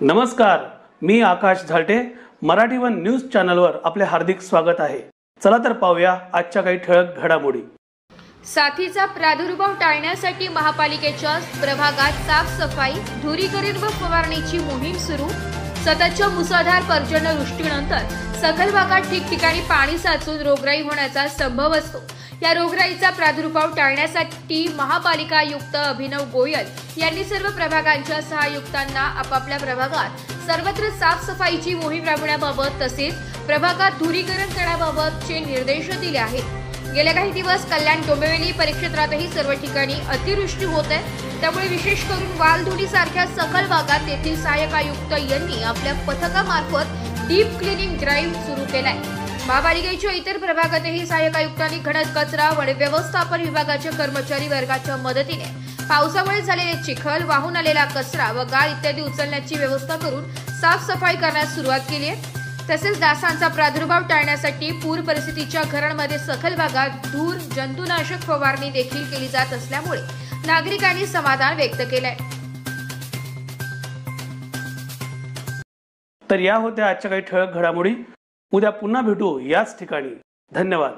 नमस्कार, मी आकाश झालटे. Marathi one news चॅनलवर आपले हार्दिक स्वागत आहे. चला तर पाहूया आजच्या काही ठळक घडामोडी. साथीचा प्रादुर्भाव टाळण्यासाठी महापालिकेच्या प्रभागात साफसफाई, धुरीकरण व फवारणीची मोहीम सुरू. सततच्या मुसळधार पर्जन्यवृष्टीनंतर सखल भागात ठिकठिकाणी पाणी साचून रोगराई होण्याचा संभव असतो. या रोगराईचा प्रादुर्भाव टाळण्यासाठी महापालिका आयुक्त अभिनव गोयल यांनी सर्व प्रभागांच्या सहायुक्तांना आपापल्या प्रभागात सर्वत्र साफसफाईची मोहीम राबवण्याबाबत तसेच प्रभागात धुरीकरण करण्याबाबतचे निर्देश दिले आहेत. गेल्या काही दिवस कल्याण डोंबिवली परिक्षेत्रातही सर्व ठिकाणी अतिवृष्टी होत आहे. त्यामुळे विशेष करून वालधुनी सारख्या सखल भागात तेथील सहाय्यक आयुक्त यांनी आपल्या पथकामार्फत डीप क्लिनिंग ड्राईव्ह सुरू केलाय. महापालिकेच्या इतर प्रभागातही सहाय्यक आयुक्तांनी घनत कचरा व व्यवस्थापन विभागाच्या कर्मचारी वर्गाच्या मदतीने पावसामुळे झालेले चिखल, वाहून आलेला कचरा व गाळ इत्यादी उचलण्याची व्यवस्था करून साफसफाई करण्यास सुरुवात केली आहे. तसेच डासांचा प्रादुर्भाव टाळण्यासाठी पूर परिस्थितीच्या घरांमध्ये सखल भागात धूर जंतुनाशक फवारणी देखील केली जात असल्यामुळे नागरिकांनी समाधान व्यक्त केलंय. तर या होत्या आजच्या काही ठळक घडामोडी. उद्या पुन्हा भेटू याच ठिकाणी. धन्यवाद.